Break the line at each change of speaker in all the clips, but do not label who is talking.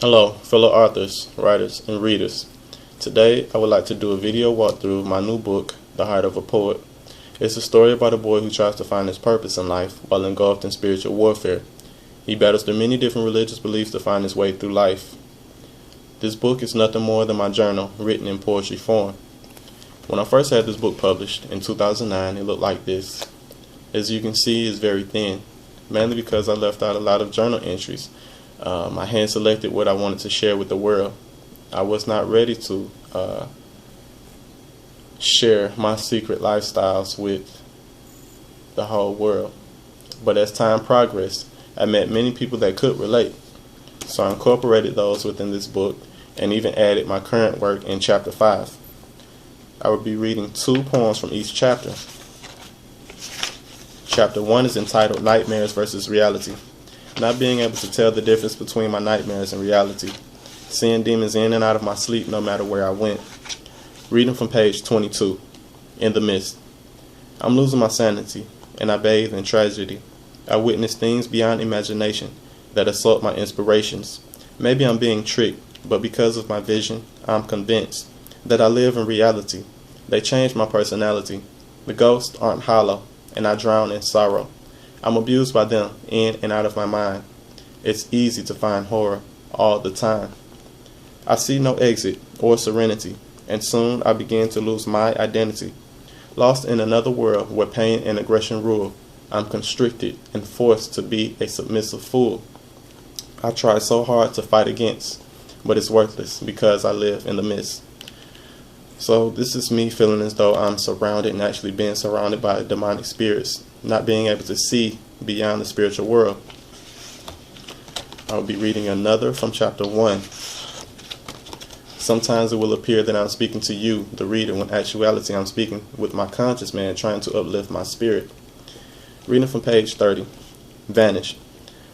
Hello, fellow authors, writers, and readers. Today, I would like to do a video walkthrough of my new book, The Heart of a Poet. It's a story about a boy who tries to find his purpose in life while engulfed in spiritual warfare. He battles the many different religious beliefs to find his way through life. This book is nothing more than my journal, written in poetry form. When I first had this book published in 2009, it looked like this. As you can see, it's very thin, mainly because I left out a lot of journal entries. I hand selected what I wanted to share with the world. I was not ready to share my secret lifestyles with the whole world. But as time progressed, I met many people that could relate. So I incorporated those within this book and even added my current work in chapter 5. I will be reading 2 poems from each chapter. Chapter 1 is entitled Nightmares versus Reality. Not being able to tell the difference between my nightmares and reality. Seeing demons in and out of my sleep no matter where I went. Reading from page 22. In the Mist. I'm losing my sanity, and I bathe in tragedy. I witness things beyond imagination that assault my inspirations. Maybe I'm being tricked, but because of my vision, I'm convinced that I live in reality. They change my personality. The ghosts aren't hollow, and I drown in sorrow. I'm abused by them in and out of my mind. It's easy to find horror all the time. I see no exit or serenity, and soon I begin to lose my identity. Lost in another world where pain and aggression rule, I'm constricted and forced to be a submissive fool. I try so hard to fight against, but it's worthless because I live in the mist. So this is me feeling as though I'm surrounded and actually being surrounded by demonic spirits, not being able to see beyond the spiritual world. I'll be reading another from chapter 1. Sometimes it will appear that I'm speaking to you, the reader, when in actuality I'm speaking with my conscious man trying to uplift my spirit. Reading from page 30. Vanished.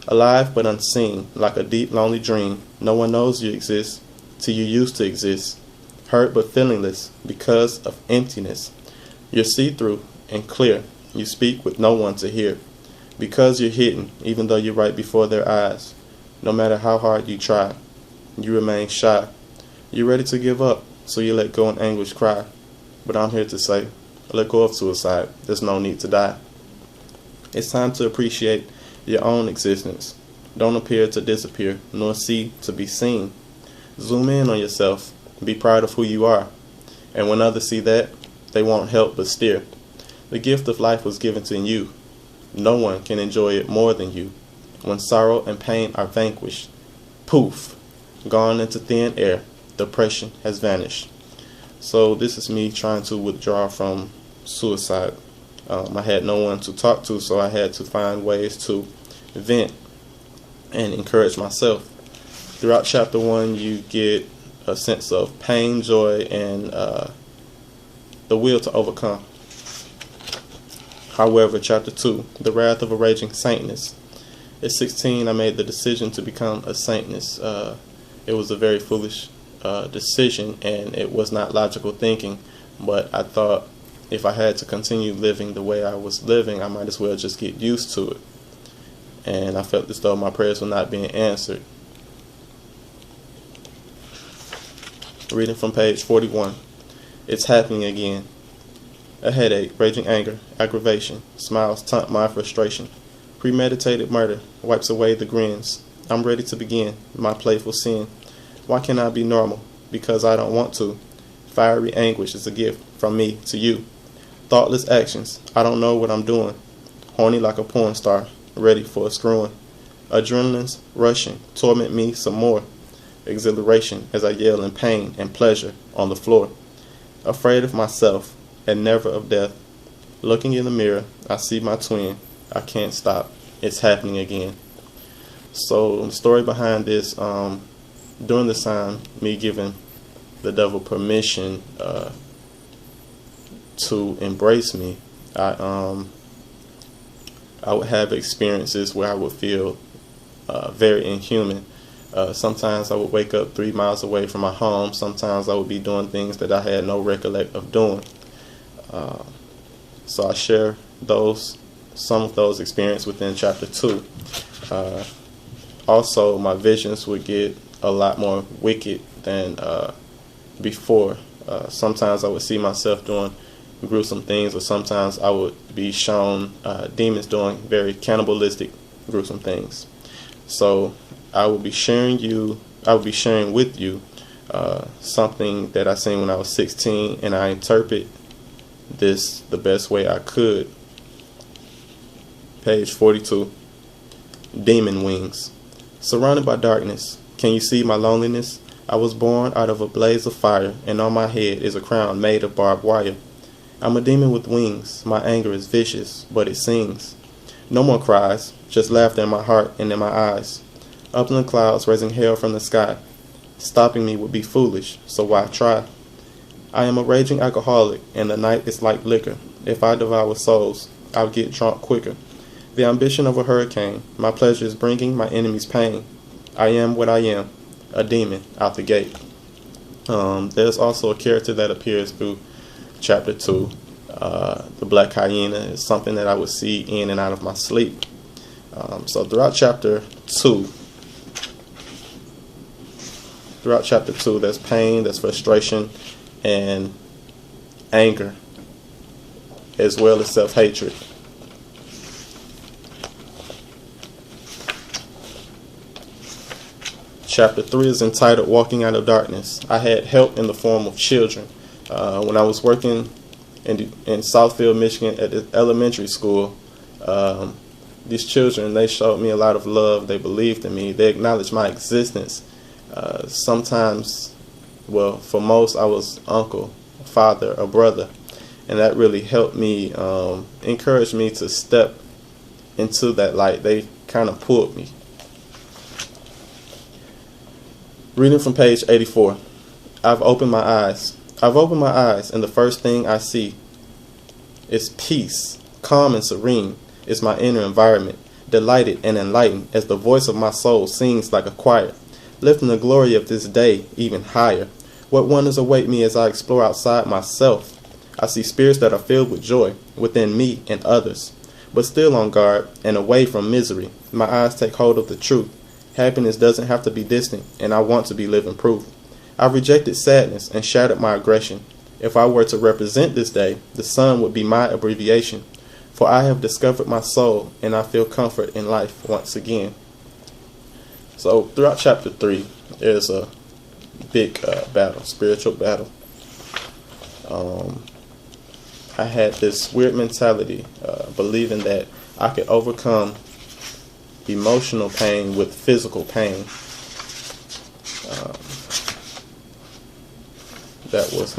Alive but unseen, like a deep lonely dream. No one knows you exist till you used to exist. Hurt but feelingless because of emptiness. You're see-through and clear. You speak with no one to hear. Because you're hidden, even though you're right before their eyes. No matter how hard you try, you remain shy. You're ready to give up, so you let go in anguish cry. But I'm here to say, let go of suicide. There's no need to die. It's time to appreciate your own existence. Don't appear to disappear, nor see to be seen. Zoom in on yourself. Be proud of who you are. And when others see that, they won't help but stare. The gift of life was given to you. No one can enjoy it more than you. When sorrow and pain are vanquished, poof, gone into thin air, depression has vanished. So this is me trying to withdraw from suicide. I had no one to talk to, so I had to find ways to vent and encourage myself. Throughout chapter 1, you get a sense of pain, joy, and the will to overcome. However, chapter 2, The Wrath of a Raging Saintness. At 16, I made the decision to become a saintness. It was a very foolish decision, and it was not logical thinking, but I thought if I had to continue living the way I was living, I might as well just get used to it. And I felt as though my prayers were not being answered. Reading from page 41. It's happening again. A headache, raging anger, aggravation, smiles taunt my frustration. Premeditated murder wipes away the grins. I'm ready to begin my playful sin. Why can't I be normal? Because I don't want to. Fiery anguish is a gift from me to you. Thoughtless actions, I don't know what I'm doing. Horny like a porn star, ready for a screwing. Adrenaline's rushing, torment me some more. Exhilaration as I yell in pain and pleasure on the floor. Afraid of myself and never of death. Looking in the mirror, I see my twin. I can't stop. It's happening again. So the story behind this, during this time, me giving the devil permission to embrace me, I would have experiences where I would feel very inhuman. Sometimes I would wake up 3 miles away from my home. Sometimes I would be doing things that I had no recollect of doing. So I share some of those experiences within chapter 2. Also, my visions would get a lot more wicked than before. Sometimes I would see myself doing gruesome things, or sometimes I would be shown demons doing very cannibalistic, gruesome things. So I will be sharing with you something that I seen when I was 16, and I interpret this the best way I could. Page 42. Demon wings. Surrounded by darkness, can you see my loneliness? I was born out of a blaze of fire, and on my head is a crown made of barbed wire. I'm a demon with wings. My anger is vicious, but it sings. No more cries, just laughter in my heart and in my eyes. Up in the clouds, raising hell from the sky. Stopping me would be foolish, so why try? I am a raging alcoholic, and the night is like liquor. If I devour souls, I'll get drunk quicker. The ambition of a hurricane, my pleasure is bringing my enemies pain. I am what I am, a demon out the gate. There's also a character that appears through chapter 2. The black hyena is something that I would see in and out of my sleep. So throughout chapter 2, there's pain, there's frustration, and anger, as well as self-hatred. Chapter 3 is entitled Walking Out of Darkness. I had help in the form of children. When I was working in Southfield, Michigan at the elementary school, these children, they showed me a lot of love. They believed in me. They acknowledged my existence. Sometimes, well, for most, I was uncle, father, a brother. And that really helped me, encouraged me to step into that light. They kind of pulled me. Reading from page 84. I've opened my eyes, and the first thing I see is peace. Calm and serene is my inner environment, delighted and enlightened as the voice of my soul sings like a choir, lifting the glory of this day even higher. What wonders await me as I explore outside myself? I see spirits that are filled with joy within me and others, but still on guard and away from misery. My eyes take hold of the truth. Happiness doesn't have to be distant, and I want to be living proof. I've rejected sadness and shattered my aggression. If I were to represent this day, the sun would be my abbreviation, for I have discovered my soul, and I feel comfort in life once again. So throughout chapter 3, there's a big battle, spiritual battle. I had this weird mentality, believing that I could overcome emotional pain with physical pain. That was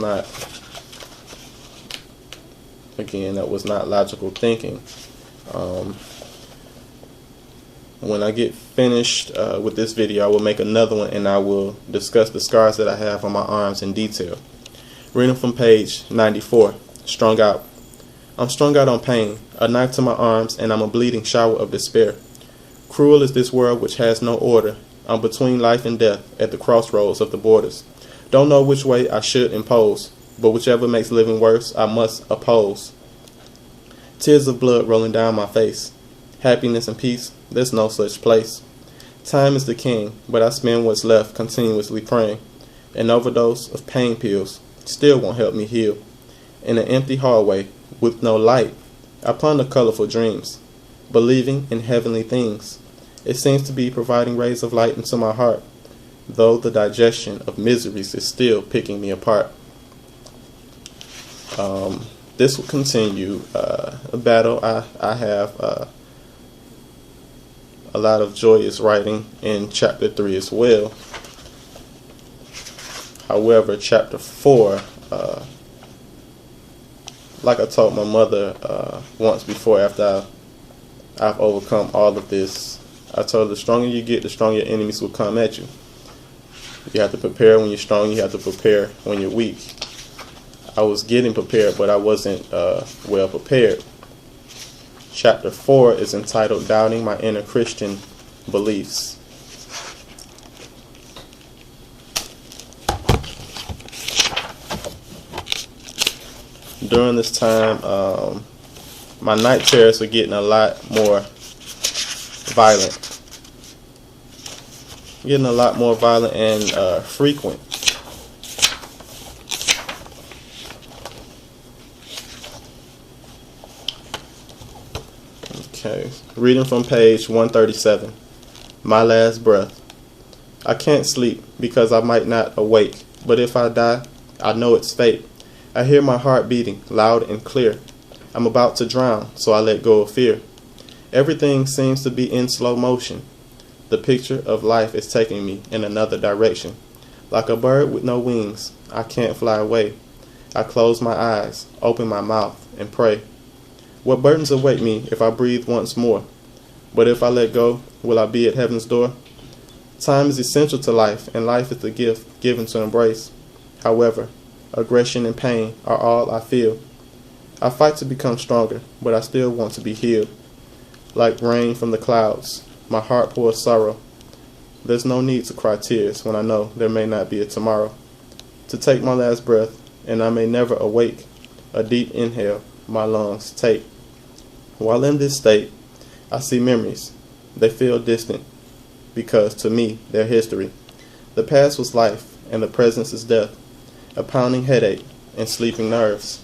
not logical thinking. When I get finished with this video, I will make another one, and I will discuss the scars that I have on my arms in detail. Reading from page 94. Strung out. I'm strung out on pain, a knife to my arms, and I'm a bleeding shower of despair. Cruel is this world which has no order. I'm between life and death at the crossroads of the borders. Don't know which way I should impose, but whichever makes living worse, I must oppose. Tears of blood rolling down my face. Happiness and peace, there's no such place. Time is the king, but I spend what's left continuously praying. An overdose of pain pills still won't help me heal. In an empty hallway with no light, I ponder colorful dreams, believing in heavenly things. It seems to be providing rays of light into my heart, though the digestion of miseries is still picking me apart. This will continue a battle. I have a lot of joyous writing in chapter 3 as well. However, chapter 4, like I told my mother once before, after I've overcome all of this, I told her the stronger you get, the stronger your enemies will come at you. You have to prepare when you're strong. You have to prepare when you're weak. I was getting prepared, but I wasn't well prepared. Chapter 4 is entitled Doubting My Inner Christian Beliefs. During this time, my night terrors were getting a lot more violent. getting a lot more violent and frequent. Okay, reading from page 137. My last breath. I can't sleep because I might not awake, but if I die, I know it's fate. I hear my heart beating loud and clear. I'm about to drown, so I let go of fear. Everything seems to be in slow motion. The picture of life is taking me in another direction. Like a bird with no wings, I can't fly away. I close my eyes, open my mouth, and pray. What burdens await me if I breathe once more? But if I let go, will I be at heaven's door? Time is essential to life, and life is the gift given to embrace. However, aggression and pain are all I feel. I fight to become stronger, but I still want to be healed. Like rain from the clouds, my heart pours sorrow. There's no need to cry tears when I know there may not be a tomorrow. To take my last breath, and I may never awake, a deep inhale my lungs take. While in this state, I see memories. They feel distant, because to me, they're history. The past was life, and the present is death, a pounding headache, and sleeping nerves.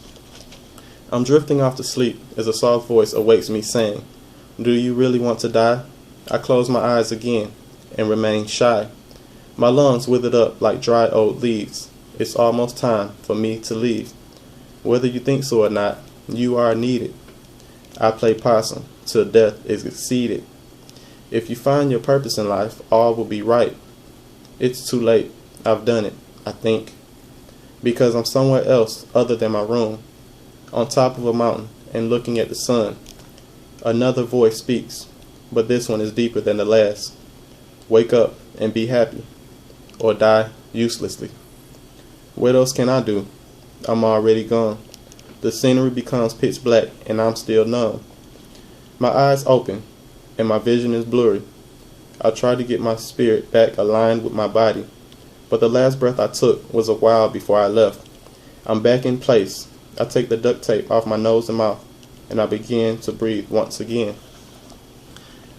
I'm drifting off to sleep as a soft voice awakes me saying, "Do you really want to die?" I close my eyes again and remain shy. My lungs withered up like dry old leaves. It's almost time for me to leave. Whether you think so or not, you are needed. I play possum till death is exceeded. If you find your purpose in life, all will be right. It's too late. I've done it, I think, because I'm somewhere else other than my room, on top of a mountain and looking at the sun. Another voice speaks, but this one is deeper than the last. Wake up and be happy, or die uselessly. What else can I do? I'm already gone. The scenery becomes pitch black and I'm still numb. My eyes open and my vision is blurry. I try to get my spirit back aligned with my body, but the last breath I took was a while before I left. I'm back in place. I take the duct tape off my nose and mouth, and I begin to breathe once again.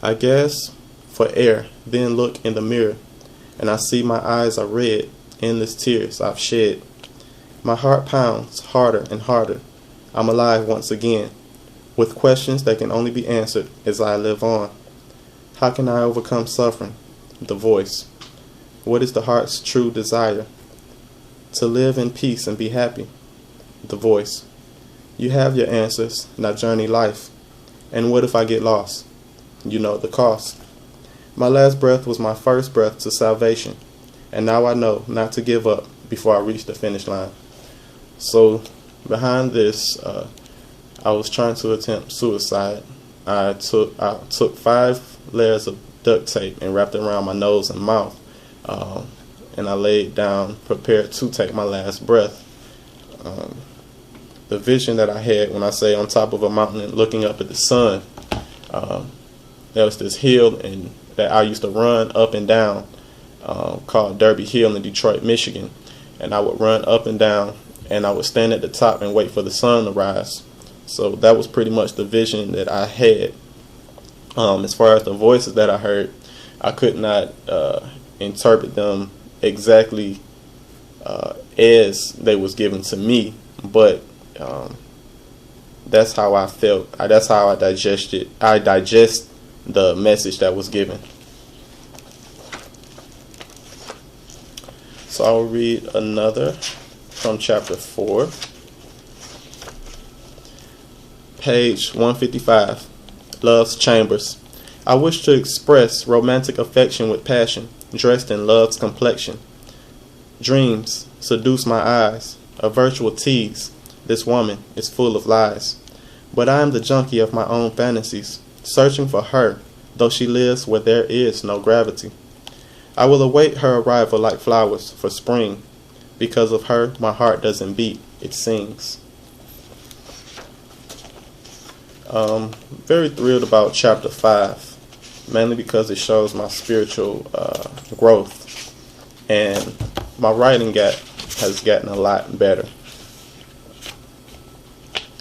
I gasp for air, then look in the mirror, and I see my eyes are red, endless tears I've shed. My heart pounds harder and harder. I'm alive once again, with questions that can only be answered as I live on. How can I overcome suffering? The voice. What is the heart's true desire? To live in peace and be happy. The voice. You have your answers, now journey life. And what if I get lost? You know the cost. My last breath was my first breath to salvation, and now I know not to give up before I reach the finish line. So behind this, I was trying to attempt suicide. I took 5 layers of duct tape and wrapped it around my nose and mouth, and I laid down prepared to take my last breath. The vision that I had when I say on top of a mountain and looking up at the sun, there was this hill and that I used to run up and down, called Derby Hill in Detroit, Michigan, and I would run up and down and I would stand at the top and wait for the sun to rise. So that was pretty much the vision that I had. As far as the voices that I heard, I could not interpret them exactly as they was given to me, but that's how I felt. That's how I digested. I digest the message that was given. So I'll read another from chapter 4, page 155. Love's Chambers. I wish to express romantic affection with passion, dressed in love's complexion. Dreams seduce my eyes, a virtual tease. This woman is full of lies. But I am the junkie of my own fantasies, searching for her, though she lives where there is no gravity. I will await her arrival like flowers for spring. Because of her, my heart doesn't beat, it sings. Very thrilled about chapter 5, mainly because it shows my spiritual growth, and my writing has gotten a lot better.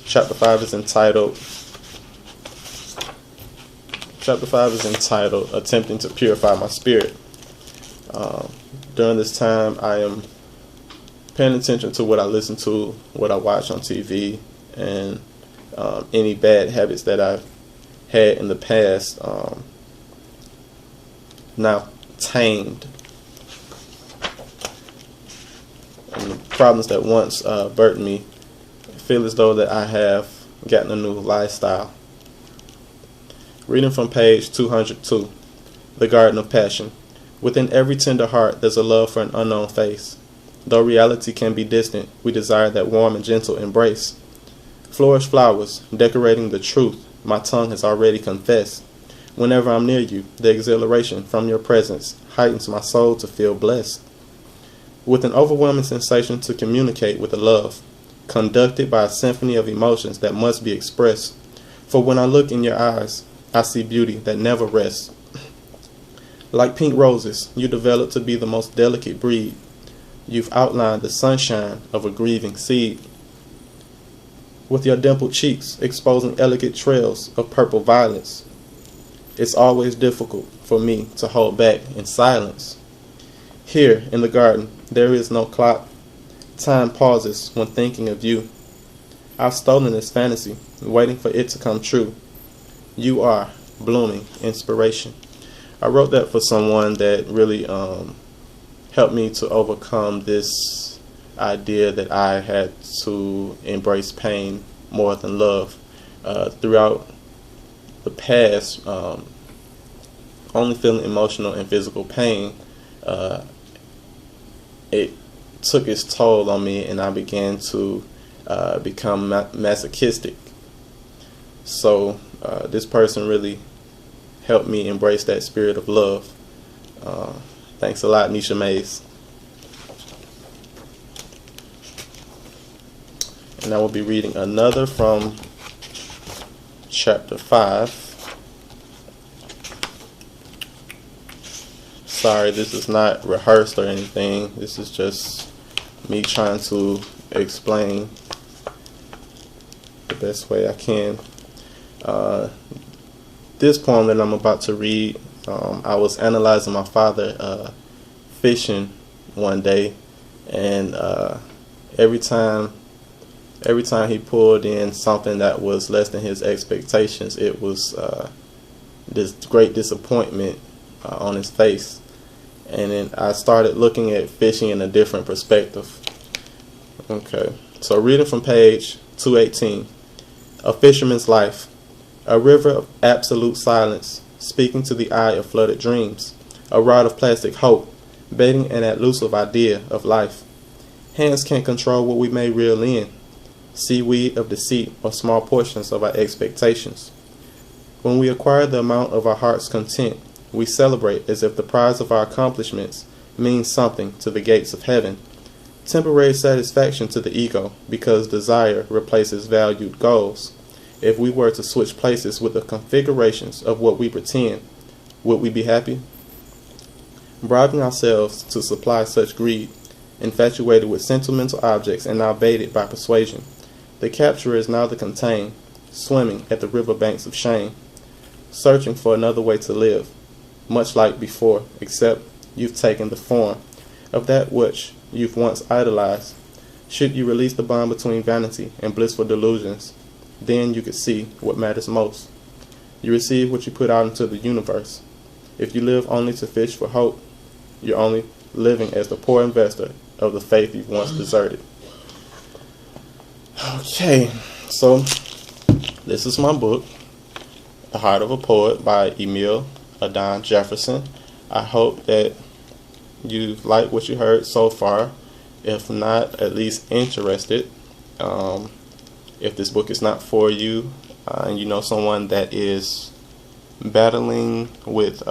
Chapter 5 is entitled Attempting to Purify My Spirit. During this time, I am paying attention to what I listen to, what I watch on TV, and any bad habits that I've had in the past, now tamed. And the problems that once burdened me, I feel as though that I have gotten a new lifestyle. Reading from page 202, The Garden of Passion. Within every tender heart there's a love for an unknown face. Though reality can be distant, we desire that warm and gentle embrace. Flourish flowers, decorating the truth my tongue has already confessed. Whenever I'm near you, the exhilaration from your presence heightens my soul to feel blessed. With an overwhelming sensation to communicate with a love, conducted by a symphony of emotions that must be expressed. For when I look in your eyes, I see beauty that never rests. Like pink roses, you develop to be the most delicate breed. You've outlined the sunshine of a grieving seed. With your dimpled cheeks exposing elegant trails of purple violets, it's always difficult for me to hold back in silence. Here in the garden, there is no clock. Time pauses when thinking of you. I've stolen this fantasy, waiting for it to come true. You are blooming inspiration. I wrote that for someone that really helped me to overcome this idea that I had to embrace pain more than love. Throughout the past, only feeling emotional and physical pain, it took its toll on me, and I began to become masochistic. So this person really helped me embrace that spirit of love. Thanks a lot, Nisha Mays. And I will be reading another from chapter 5. Sorry, this is not rehearsed or anything. This is just me trying to explain the best way I can. This poem that I'm about to read, I was analyzing my father fishing one day, and every time he pulled in something that was less than his expectations, it was this great disappointment on his face. And then I started looking at fishing in a different perspective. Okay, so reading from page 218, A Fisherman's Life. A river of absolute silence, speaking to the eye of flooded dreams. A rod of plastic hope, baiting an elusive idea of life. Hands can't control what we may reel in. Seaweed of deceit or small portions of our expectations. When we acquire the amount of our heart's content, we celebrate as if the prize of our accomplishments means something to the gates of heaven. Temporary satisfaction to the ego because desire replaces valued goals. If we were to switch places with the configurations of what we pretend, would we be happy? Bribing ourselves to supply such greed, infatuated with sentimental objects and now baited by persuasion. The capturer is now the contained, swimming at the riverbanks of shame, searching for another way to live, much like before, except you've taken the form of that which you've once idolized. Should you release the bond between vanity and blissful delusions, then you could see what matters most. You receive what you put out into the universe. If you live only to fish for hope, you're only living as the poor investor of the faith you've once deserted. Okay, so this is my book, The Heart of a Poet by Emile Adon Jefferson. I hope that you like what you heard so far. If not, at least interested. If this book is not for you, and you know someone that is battling with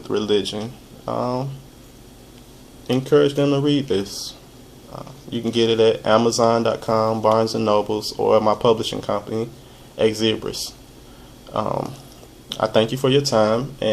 religion, encourage them to read this. You can get it at Amazon.com, Barnes & Nobles, or my publishing company, Xzibris. I thank you for your time, and